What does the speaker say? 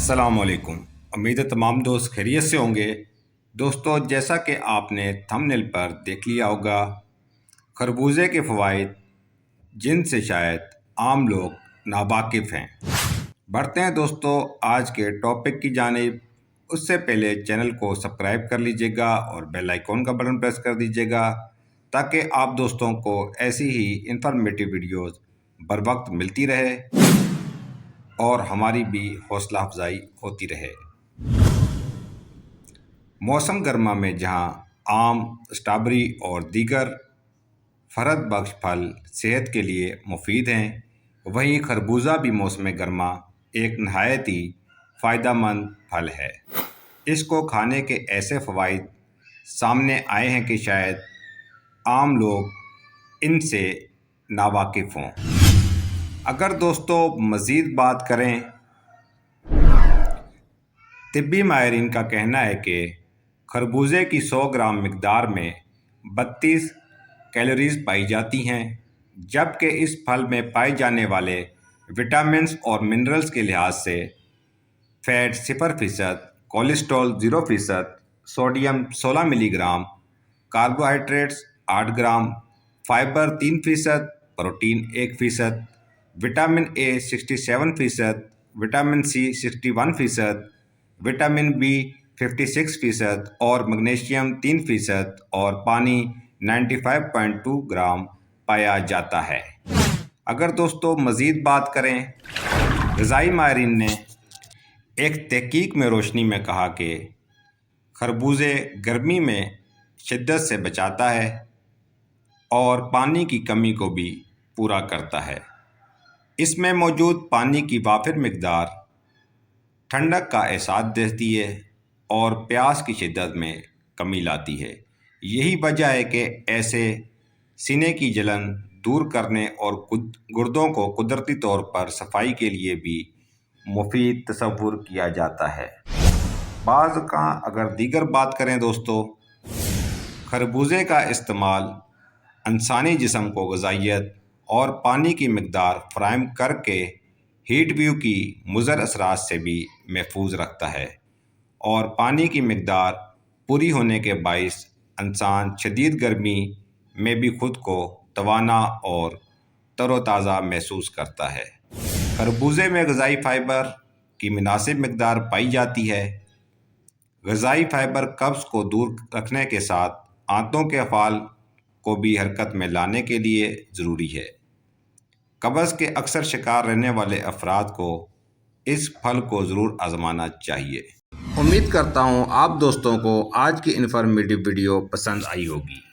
अस्सलाम वालेकुम। उम्मीद है तमाम दोस्त खैरियत से होंगे। दोस्तों, जैसा कि आपने थंबनेल पर देख लिया होगा, खरबूजे के फ़वाइद जिनसे शायद आम लोग नावाकिफ़ हैं। बढ़ते हैं दोस्तों आज के टॉपिक की जानिब। उससे पहले चैनल को सब्सक्राइब कर लीजिएगा और बेल आइकॉन का बटन प्रेस कर दीजिएगा ताकि आप दोस्तों को ऐसी ही इंफॉर्मेटिव वीडियोस बर वक्त मिलती रहे और हमारी भी हौसला अफजाई होती रहे। मौसम गर्मा में जहां आम, स्ट्रॉबेरी और दीगर फ़रद बख्श फल सेहत के लिए मुफीद हैं, वहीं खरबूजा भी मौसम गर्मा एक नहायत ही फ़ायदेमंद फल है। इसको खाने के ऐसे फ़वाइद सामने आए हैं कि शायद आम लोग इनसे नावाकिफ़ हों। अगर दोस्तों मज़ीद बात करें, तिब्बी माहिरीन का कहना है कि खरबूजे की 100 ग्राम मिकदार में 32 कैलोरीज पाई जाती हैं, जबकि इस फल में पाए जाने वाले विटामिन्स और मिनरल्स के लिहाज से fat 0%, cholesterol 0%, sodium 16 milligram, carbohydrates 8 gram, fibre 3%, protein 1%, vitamin A 67%, vitamin C 61%, vitamin B 56% और मैग्नीशियम 3% और पानी 95.2 ग्राम पाया जाता है। अगर दोस्तों मज़ीद बात करें, ग़िज़ाई माहिरीन ने एक तहकीक में रोशनी में कहा कि खरबूजे गर्मी में शिद्दत से बचाता है और पानी की कमी को भी पूरा करता है। इसमें मौजूद पानी की वाफिर मिकदार ठंडक का एहसास देती है और प्यास की शिद्दत में कमी लाती है। यही वजह है कि ऐसे सीने की जलन दूर करने और गुर्दों को कुदरती तौर पर सफाई के लिए भी मुफीद तस्वुर किया जाता है। बाज़ का अगर दीगर बात करें दोस्तों, खरबूजे का इस्तेमाल इंसानी जिस्म को ग़िज़ाइयत और पानी की मिकदार फ़राहम करके हीट वेव की मुज़र असरात से भी महफूज रखता है और पानी की मिकदार पूरी होने के बाइस इंसान शदीद गर्मी में भी खुद को तवाना और तरोताज़ा महसूस करता है। खरबूजे में ग़िज़ाई फ़ाइबर की मुनासिब मिकदार पाई जाती है। ग़िज़ाई फ़ाइबर कब्ज़ को दूर रखने के साथ आंतों के अफ़ाल को भी हरकत में लाने के लिए ज़रूरी है। कब्ज़ के अक्सर शिकार रहने वाले अफराद को इस फल को ज़रूर आज़माना चाहिए। उम्मीद करता हूँ आप दोस्तों को आज की इन्फॉर्मेटिव वीडियो पसंद आई होगी।